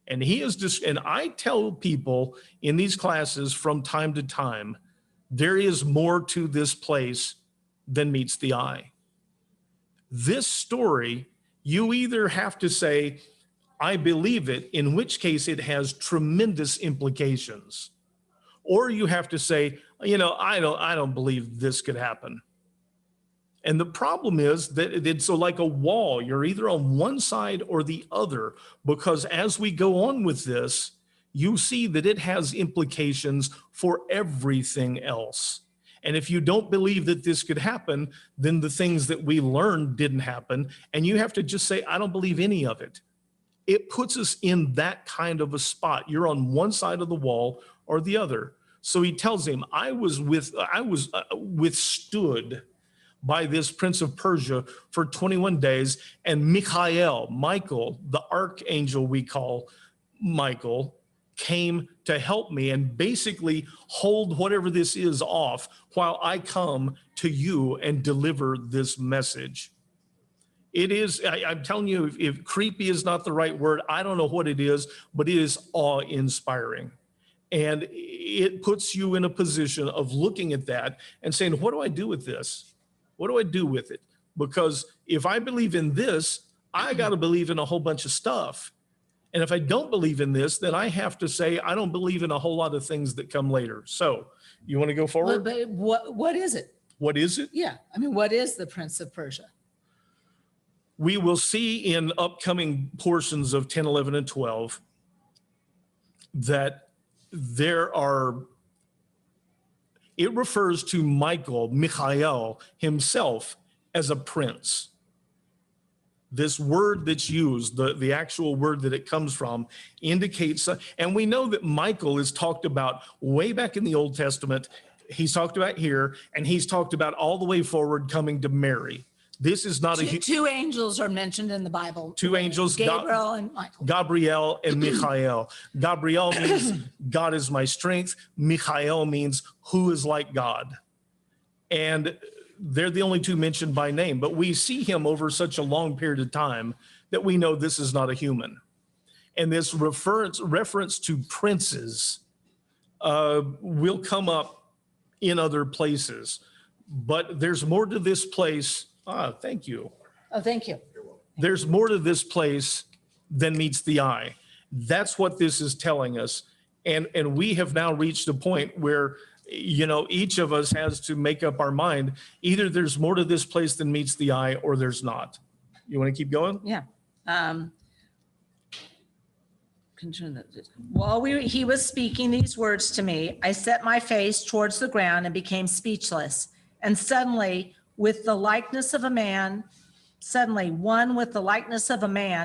And he is just, and I tell people in these classes from time to time, there is more to this place than meets the eye. This story, you either have to say, I believe it, in which case it has tremendous implications, or you have to say, I don't believe this could happen. And the problem is that it's like a wall. You're either on one side or the other, because as we go on with this, you see that it has implications for everything else. And if you don't believe that this could happen, then the things that we learned didn't happen. And you have to just say, I don't believe any of it. It puts us in that kind of a spot. You're on one side of the wall or the other. So he tells him, I was withstood by this Prince of Persia for 21 days. And Michael, the archangel we call Michael, came to help me and basically hold whatever this is off while I come to you and deliver this message. It is, I'm telling you, if creepy is not the right word, I don't know what it is, but it is awe-inspiring. And it puts you in a position of looking at that and saying, what do I do with this? What do I do with it? Because if I believe in this, I got to believe in a whole bunch of stuff. And if I don't believe in this, then I have to say, I don't believe in a whole lot of things that come later. So you want to go forward? But what is it? What is it? Yeah. I mean, what is the Prince of Persia? We will see in upcoming portions of 10, 11, and 12 that it refers to Michael himself as a prince. This word that's used, the actual word that it comes from, indicates, and we know that Michael is talked about way back in the Old Testament. He's talked about here, and he's talked about all the way forward coming to Mary. This is not Two angels are mentioned in the Bible. Two angels, Gabriel and Michael. Gabriel and Michael. Gabriel means God is my strength. Michael means who is like God. And they're the only two mentioned by name, but we see him over such a long period of time that we know this is not a human. And this reference to princes will come up in other places, but there's more to this place. Thank you. Oh, thank you. There's more to this place than meets the eye. That's what this is telling us. And we have now reached a point where, each of us has to make up our mind. Either there's more to this place than meets the eye, or there's not. You want to keep going? Yeah. While he was speaking these words to me, I set my face towards the ground and became speechless. And suddenly, one with the likeness of a man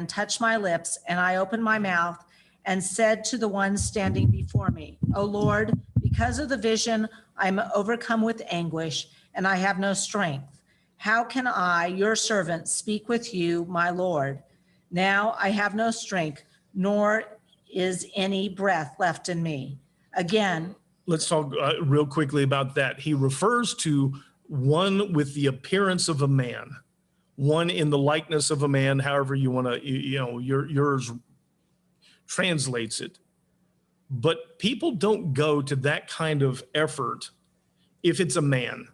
touched my lips, and I opened my mouth and said to the one standing before me, O Lord, because of the vision, I'm overcome with anguish, and I have no strength. How can I, your servant, speak with you, my Lord? Now I have no strength, nor is any breath left in me. Again. Let's talk real quickly about that. He refers to one with the appearance of a man, one in the likeness of a man, however you want to, yours translates it. But people don't go to that kind of effort if it's a man.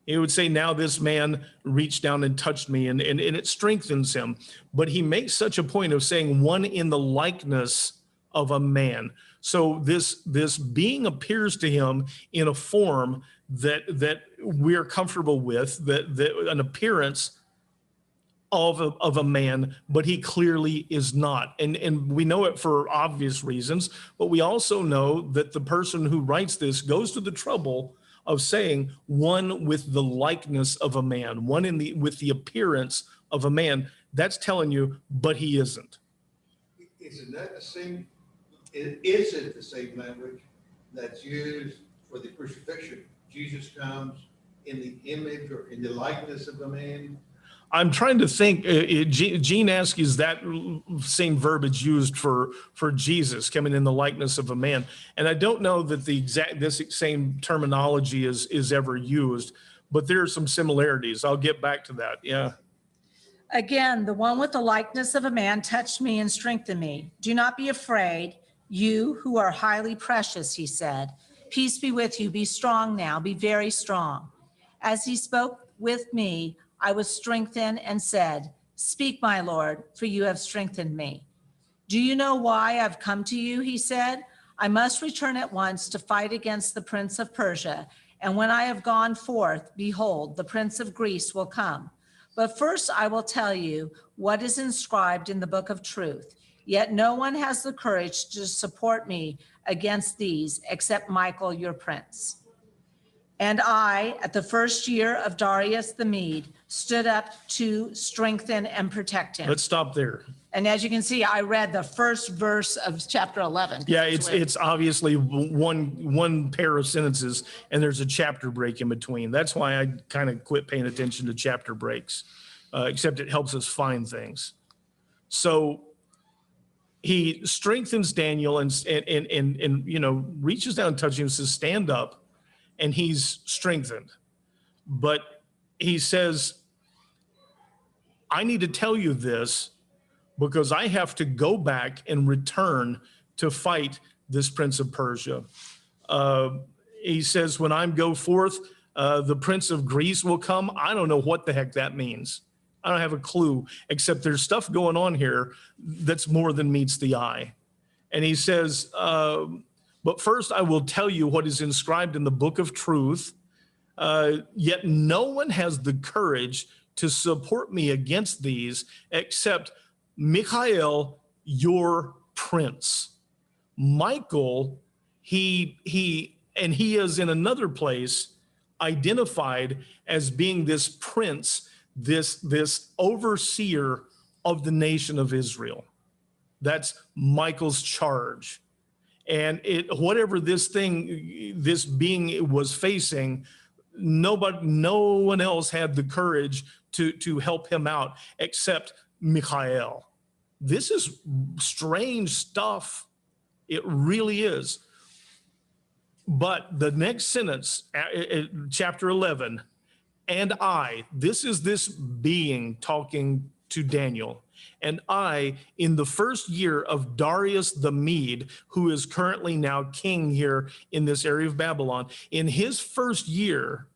He would say, now this man reached down and touched me, and it strengthens him. But he makes such a point of saying one in the likeness of a man. So this being appears to him in a form that we're comfortable with, that an appearance of a man, but he clearly is not. And we know it for obvious reasons, but we also know that the person who writes this goes to the trouble of saying one with the likeness of a man, one with the appearance of a man. That's telling you, but he isn't. Isn't that the same, is it the same language that's used for the crucifixion? Jesus comes in the image or in the likeness of a man? I'm trying to think. Gene asks, is that same verbiage used for Jesus coming in the likeness of a man? And I don't know that this same terminology is ever used, but there are some similarities. I'll get back to that. Yeah. Again, the one with the likeness of a man touched me and strengthened me. Do not be afraid, you who are highly precious, he said. Peace be with you. Be strong now. Be very strong. As he spoke with me, I was strengthened and said, speak, my Lord, for you have strengthened me. Do you know why I've come to you? He said, I must return at once to fight against the prince of Persia. And when I have gone forth, behold, the prince of Greece will come. But first I will tell you what is inscribed in the book of truth. Yet no one has the courage to support me against these except Michael, your prince. And I, at the first year of Darius the Mede, stood up to strengthen and protect him. Let's stop there. And as you can see, I read the first verse of chapter 11. Yeah, it's obviously one pair of sentences, and there's a chapter break in between. That's why I kind of quit paying attention to chapter breaks, except it helps us find things. So he strengthens Daniel and reaches down and touches him and says, stand up. And he's strengthened. But he says, I need to tell you this because I have to go back and return to fight this prince of Persia. He says, when I go forth, the prince of Greece will come. I don't know what the heck that means. I don't have a clue, except there's stuff going on here that's more than meets the eye. And he says, but first, I will tell you what is inscribed in the book of truth. Yet no one has the courage to support me against these except Michael, your prince. Michael, he is in another place identified as being this prince, this overseer of the nation of Israel. That's Michael's charge. And whatever this being was facing, no one else had the courage to help him out except Michael. This is strange stuff. It really is. But the next sentence, chapter 11, and I, this is this being talking to Daniel. And I, in the first year of Darius the Mede, who is currently now king here in this area of Babylon, in his first year,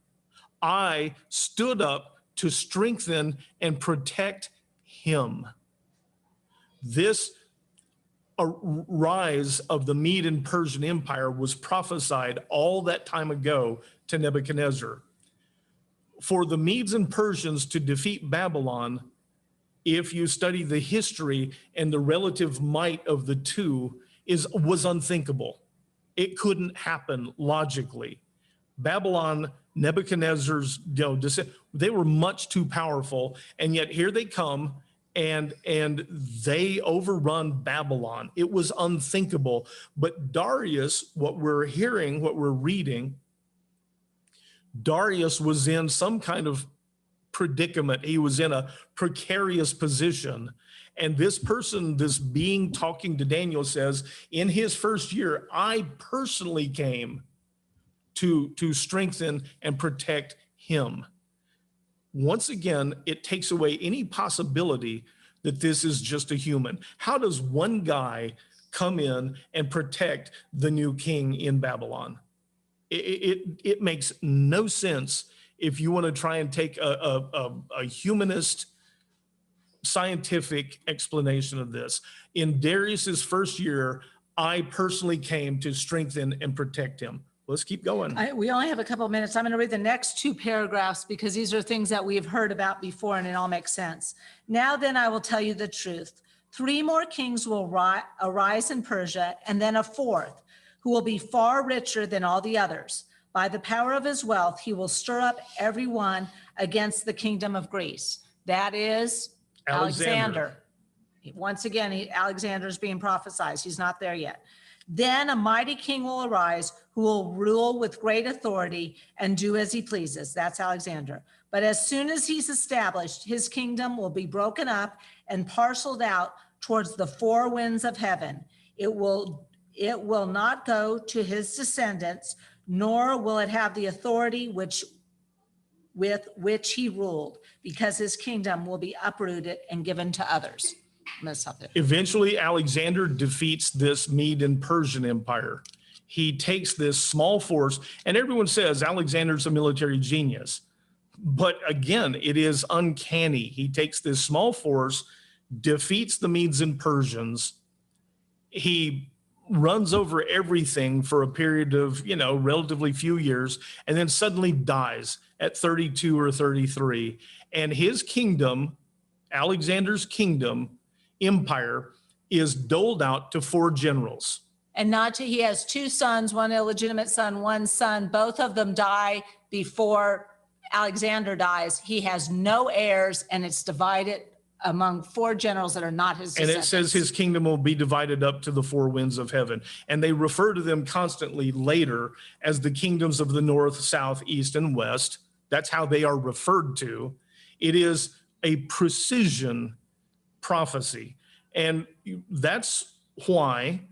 I stood up to strengthen and protect him. This rise of the Mede and Persian Empire was prophesied all that time ago to Nebuchadnezzar. For the Medes and Persians to defeat Babylon, if you study the history and the relative might of the two, was unthinkable. It couldn't happen logically. Babylon, Nebuchadnezzar's, they were much too powerful, and yet here they come and they overrun Babylon. It was unthinkable. But Darius, what we're hearing, what we're reading, Darius was in some kind of predicament. He was in a precarious position. And this person, this being talking to Daniel says, in his first year, I personally came to strengthen and protect him. Once again, it takes away any possibility that this is just a human. How does one guy come in and protect the new king in Babylon? It makes no sense if you want to try and take a humanist scientific explanation of this. In Darius's first year, I personally came to strengthen and protect him. Let's keep going. We only have a couple of minutes. I'm going to read the next two paragraphs because these are things that we have heard about before and it all makes sense. Now then, I will tell you the truth. 3 more kings will arise in Persia, and then a 4th, who will be far richer than all the others. By the power of his wealth, he will stir up everyone against the kingdom of Greece. That is Alexander. Once again, Alexander is being prophesied. He's not there yet. Then a mighty king will arise who will rule with great authority and do as he pleases. That's Alexander. But as soon as he's established, his kingdom will be broken up and parceled out towards the 4 winds of heaven. It will not go to his descendants, nor will it have the authority with which he ruled, because his kingdom will be uprooted and given to others. I'm gonna stop there. Eventually, Alexander defeats this Mede and Persian empire. He takes this small force, and everyone says Alexander's a military genius. But again, it is uncanny. He takes this small force, defeats the Medes and Persians. He runs over everything for a period of, relatively few years, and then suddenly dies at 32 or 33. And his kingdom, Alexander's kingdom, empire, is doled out to 4 generals. And he has 2 sons, 1 illegitimate son, 1 son. Both of them die before Alexander dies. He has no heirs, and it's divided among 4 generals that are not his descendants. And it says his kingdom will be divided up to the 4 winds of heaven. And they refer to them constantly later as the kingdoms of the north, south, east, and west. That's how they are referred to. It is a precision prophecy. And that's why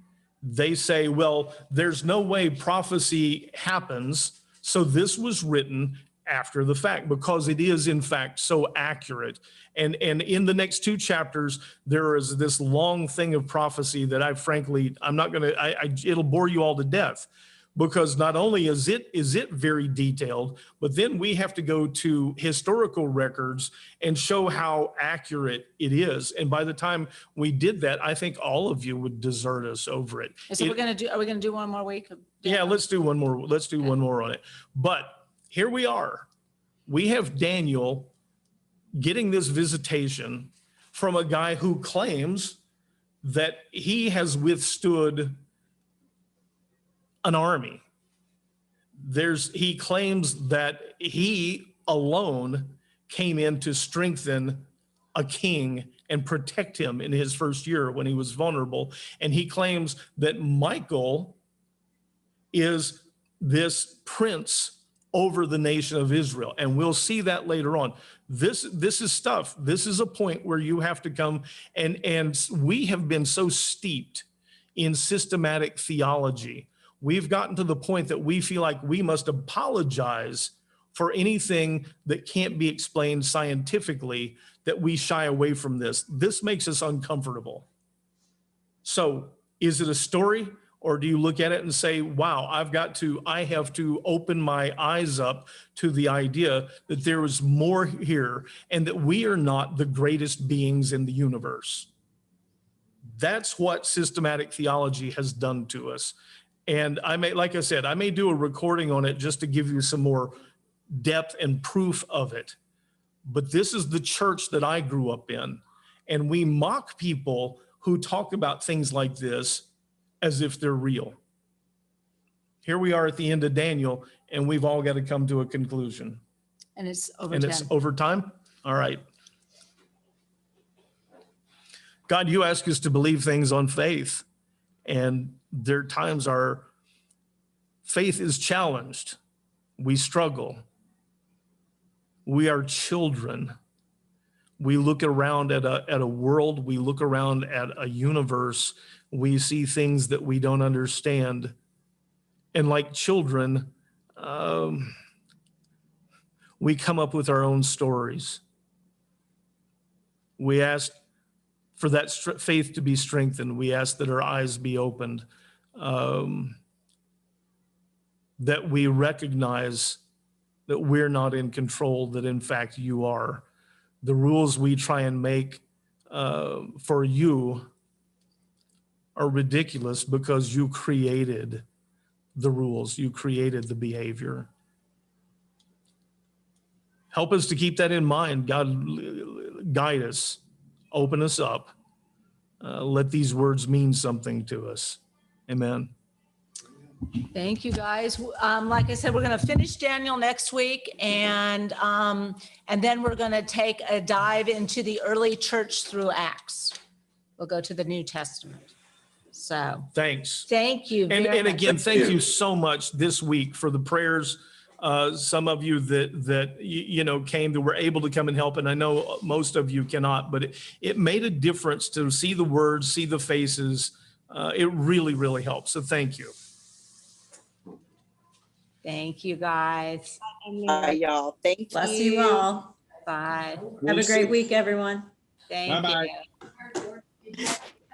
they say, well, there's no way prophecy happens. So this was written after the fact, because it is in fact so accurate. And in the next 2 chapters, there is this long thing of prophecy that I'm not going to, it'll bore you all to death, because not only is it very detailed, but then we have to go to historical records and show how accurate it is. And by the time we did that, I think all of you would desert us over it. So are we going to do one more week? Yeah, let's do one more. Let's do one more on it. But here we are. We have Daniel getting this visitation from a guy who claims that he has withstood an army. He claims that he alone came in to strengthen a king and protect him in his first year when he was vulnerable. And he claims that Michael is this prince over the nation of Israel. And we'll see that later on. This is stuff. This is a point where you have to come, and we have been so steeped in systematic theology. We've gotten to the point that we feel like we must apologize for anything that can't be explained scientifically, that we shy away from this. This makes us uncomfortable. So is it a story, or do you look at it and say, wow, I have to open my eyes up to the idea that there is more here and that we are not the greatest beings in the universe? That's what systematic theology has done to us. And like I said, I may do a recording on it just to give you some more depth and proof of it. But this is the church that I grew up in. And we mock people who talk about things like this as if they're real. Here we are at the end of Daniel, and we've all got to come to a conclusion. And it's over And 10. it's over time? All right. God, you ask us to believe things on faith. And there are times our faith is challenged. We struggle. We are children. We look around at a world. We look around at a universe. We see things that we don't understand. And like children, we come up with our own stories. We ask for that faith to be strengthened. We ask that our eyes be opened, that we recognize that we're not in control, that in fact you are. The rules we try and make for you are ridiculous because you created the rules, you created the behavior. Help us to keep that in mind. God, guide us, open us up. Let these words mean something to us. Amen. Thank you, guys. Like I said, we're going to finish Daniel next week, and then we're going to take a dive into the early church through Acts. We'll go to the New Testament. So Thanks. thank you very And much. again, thank you so much this week for the prayers. Some of you that you know came, that were able to come and help, and I know most of you cannot, but it made a difference to see the words, see the faces. It really, really helps. So thank you. Thank you, guys. Bye, y'all. Thank you. Bless you all. Bye. Have a great week, everyone. Thank Bye-bye. you.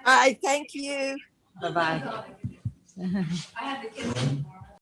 Bye. Thank you. Bye-bye. I had the kids.